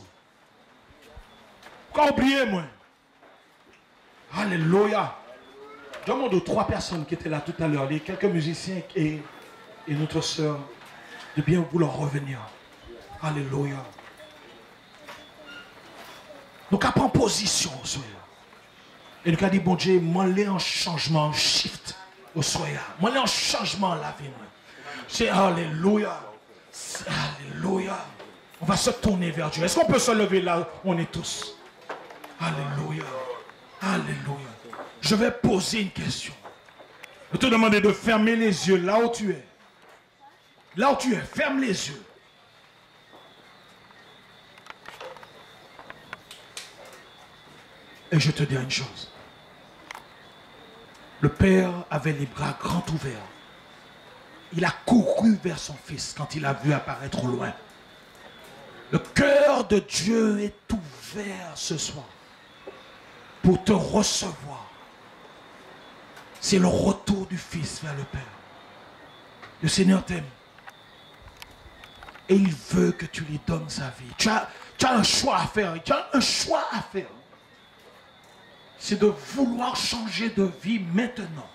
Speaker 2: Pourquoi oublier moi? Alléluia. Je demande aux 3 personnes qui étaient là tout à l'heure, les quelques musiciens et notre soeur, de bien vouloir revenir. Alléluia. Donc, à prendre position au soir. Et nous avons dit, bon Dieu, moi, j'ai un changement, un shift au soir. Moi, j'ai un changement à la vie. C'est Alléluia. Alléluia. On va se tourner vers Dieu. Est-ce qu'on peut se lever là où on est tous? Alléluia. Alléluia. Je vais poser une question. Je vais te demander de fermer les yeux là où tu es. Là où tu es, ferme les yeux. Et je te dis une chose. Le Père avait les bras grands ouverts. Il a couru vers son fils quand il a vu apparaître au loin. Le cœur de Dieu est ouvert ce soir pour te recevoir. C'est le retour du Fils vers le Père. Le Seigneur t'aime. Et il veut que tu lui donnes sa vie. Tu as un choix à faire. Tu as un choix à faire. C'est de vouloir changer de vie maintenant.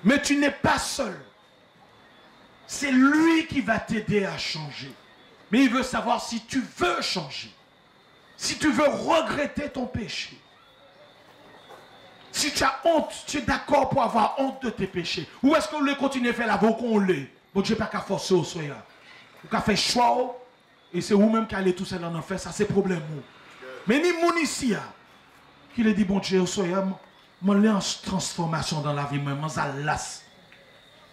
Speaker 2: Mais tu n'es pas seul. C'est lui qui va t'aider à changer. Mais il veut savoir si tu veux changer. Si tu veux regretter ton péché. si tu as honte, tu es d'accord pour avoir honte de tes péchés. Ou est-ce qu'on le continue à faire la voie qu'on l'est? Bon Dieu pas qu'à forcer au soir. Ou qu'à faire choix. Et c'est vous-même qui allez tout seul en enfer. Ça c'est problème. Mais ni mon ici, qui le dit bon Dieu au soir, moi l'ai en transformation dans la vie. Moi zalas.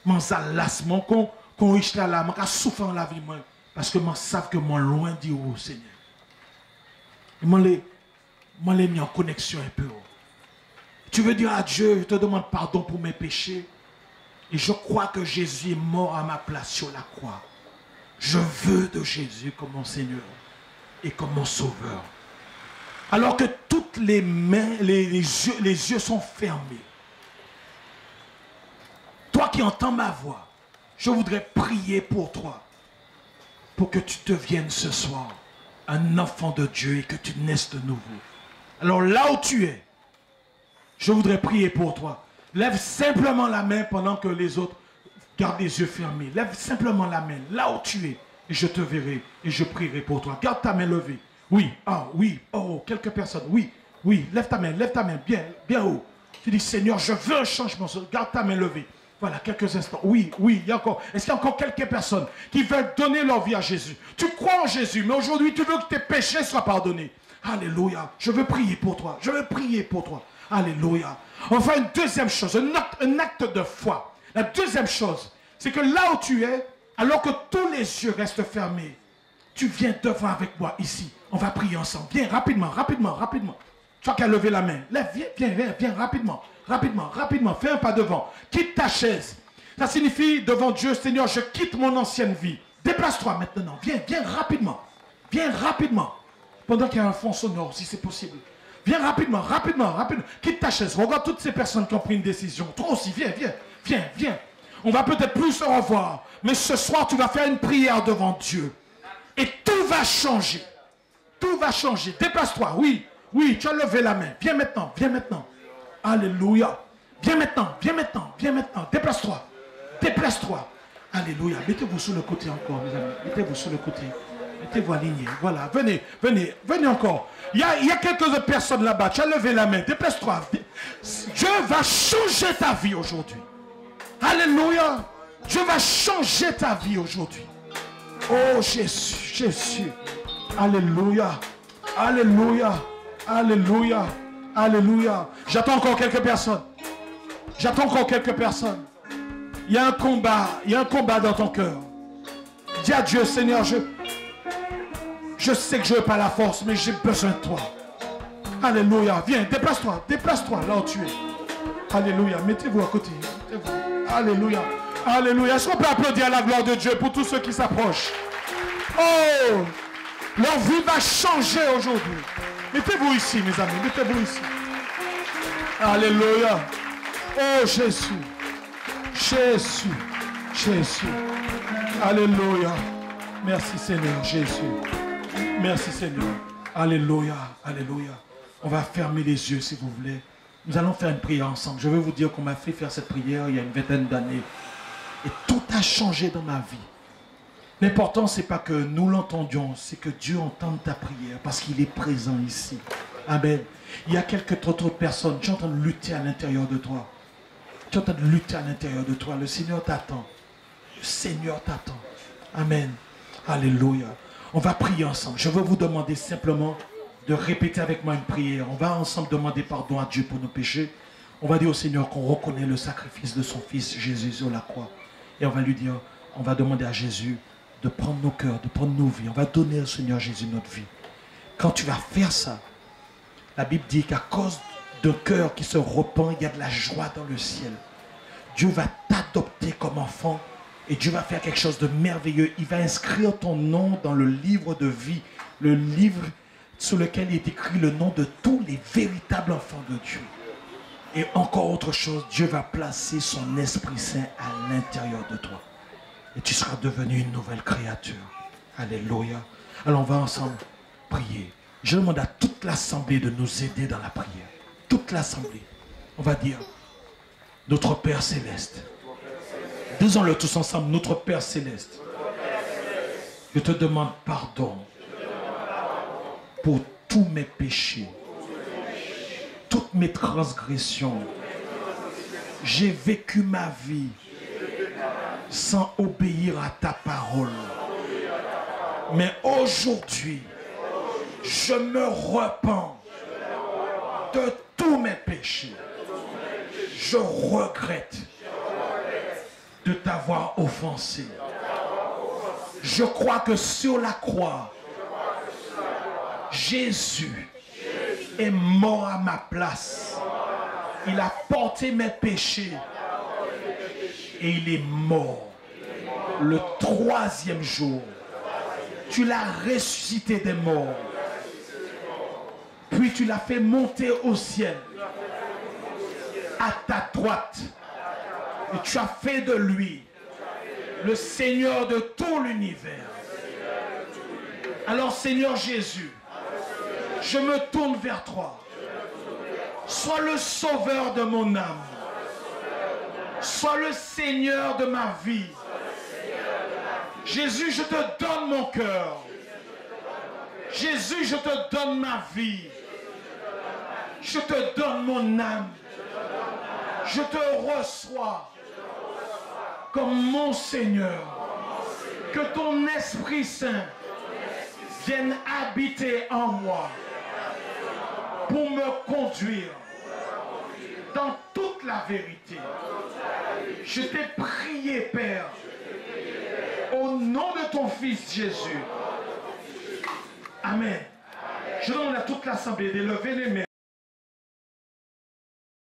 Speaker 2: Moi zalas. Moi qu'on riche là, moi qui souffre dans la vie. Moi. Parce que moi savent que moi loin dit au Seigneur. Et moi les mis en connexion un peu. Tu veux dire à Dieu, je te demande pardon pour mes péchés. Et je crois que Jésus est mort à ma place sur la croix. Je veux de Jésus comme mon Seigneur et comme mon Sauveur. Alors que toutes les mains, les yeux sont fermés. Toi qui entends ma voix, je voudrais prier pour toi. Pour que tu deviennes ce soir un enfant de Dieu et que tu naisses de nouveau. Alors là où tu es, je voudrais prier pour toi. Lève simplement la main pendant que les autres gardent les yeux fermés. Lève simplement la main là où tu es et je te verrai et je prierai pour toi. Garde ta main levée. Oui, oui, oh, quelques personnes. Oui, lève ta main, bien, bien haut. Tu dis, Seigneur, je veux un changement. Garde ta main levée. Voilà, quelques instants. Oui, il y a encore. Est-ce qu'il y a encore quelques personnes qui veulent donner leur vie à Jésus? Tu crois en Jésus, mais aujourd'hui, tu veux que tes péchés soient pardonnés. Alléluia. Je veux prier pour toi. Alléluia. On va faire une deuxième chose, un acte de foi. La deuxième chose, c'est que là où tu es, alors que tous les yeux restent fermés, tu viens devant avec moi ici. On va prier ensemble. Viens, rapidement. Tu as qu'à lever la main. Lève, viens, rapidement. Fais un pas devant. Quitte ta chaise. Ça signifie devant Dieu, Seigneur, je quitte mon ancienne vie. Déplace-toi maintenant. Viens rapidement. Pendant qu'il y a un fond sonore, si c'est possible. Viens rapidement. Quitte ta chaise. Regarde toutes ces personnes qui ont pris une décision. Toi aussi, viens. On va peut-être plus se revoir. Mais ce soir, tu vas faire une prière devant Dieu. Et tout va changer. Déplace-toi. Oui, tu as levé la main. Viens maintenant. Alléluia. Viens maintenant. Déplace-toi. Alléluia. Mettez-vous sur le côté encore, mes amis. Mettez-vous alignés. Voilà. Venez encore. Il y a quelques autres personnes là-bas. Tu as levé la main. Déplace-toi. Dieu va changer ta vie aujourd'hui. Alléluia. Dieu va changer ta vie aujourd'hui. Oh Jésus. Alléluia. J'attends encore quelques personnes. Il y a un combat dans ton cœur. Dis à Dieu, Seigneur, je sais que je n'ai pas la force, mais j'ai besoin de toi. Alléluia. Viens, déplace-toi là où tu es. Alléluia. Mettez-vous à côté. Alléluia. Est-ce qu'on peut applaudir à la gloire de Dieu pour tous ceux qui s'approchent? Oh, leur vie va changer aujourd'hui. Mettez-vous ici, mes amis. Alléluia. Oh, Jésus. Alléluia. Merci, Seigneur, Jésus. Merci, Seigneur. Alléluia. On va fermer les yeux, si vous voulez. Nous allons faire une prière ensemble. Je veux vous dire qu'on m'a fait faire cette prière il y a une vingtaine d'années. Et tout a changé dans ma vie. L'important, ce n'est pas que nous l'entendions, c'est que Dieu entende ta prière parce qu'il est présent ici. Amen. Il y a quelques autres personnes, tu es en train de lutter à l'intérieur de toi. Le Seigneur t'attend. Amen. Alléluia. On va prier ensemble. Je veux vous demander simplement de répéter avec moi une prière. On va ensemble demander pardon à Dieu pour nos péchés. On va dire au Seigneur qu'on reconnaît le sacrifice de son Fils Jésus sur la croix. Et on va lui dire, on va demander à Jésus de prendre nos cœurs, de prendre nos vies. On va donner au Seigneur Jésus notre vie. Quand tu vas faire ça, la Bible dit qu'à cause d'un cœur qui se repent, il y a de la joie dans le ciel. Dieu va t'adopter comme enfant et Dieu va faire quelque chose de merveilleux. Il va inscrire ton nom dans le livre de vie, le livre sur lequel il est écrit le nom de tous les véritables enfants de Dieu. Et encore autre chose, Dieu va placer son Esprit Saint à l'intérieur de toi. Et tu seras devenu une nouvelle créature. Alléluia. Alors on va ensemble prier. Je demande à toute l'assemblée de nous aider dans la prière. Toute l'assemblée. On va dire, notre Père Céleste. Disons-le tous ensemble, notre Père Céleste. Je te demande pardon pour tous mes péchés, toutes toutes mes transgressions. J'ai vécu ma vie sans obéir à ta parole. Mais aujourd'hui, je me repens de tous mes péchés. Je regrette de t'avoir offensé. Je crois que sur la croix, Jésus est mort à ma place. Il a porté mes péchés et il est mort. Le 3e jour, tu l'as ressuscité des morts. Puis tu l'as fait monter au ciel, à ta droite. Et tu as fait de lui le Seigneur de tout l'univers. Alors Seigneur Jésus, je me tourne vers toi. Sois le sauveur de mon âme. Sois le Seigneur de ma vie. Jésus, je te donne mon cœur. Jésus, je te donne ma vie. Je te donne mon âme. Je te reçois comme mon Seigneur. Que ton Esprit Saint vienne habiter en moi pour me conduire dans toute la vérité. Je t'ai prié, Père, au nom de ton Fils Jésus. Amen. Je demande à toute l'assemblée d'élever les mains.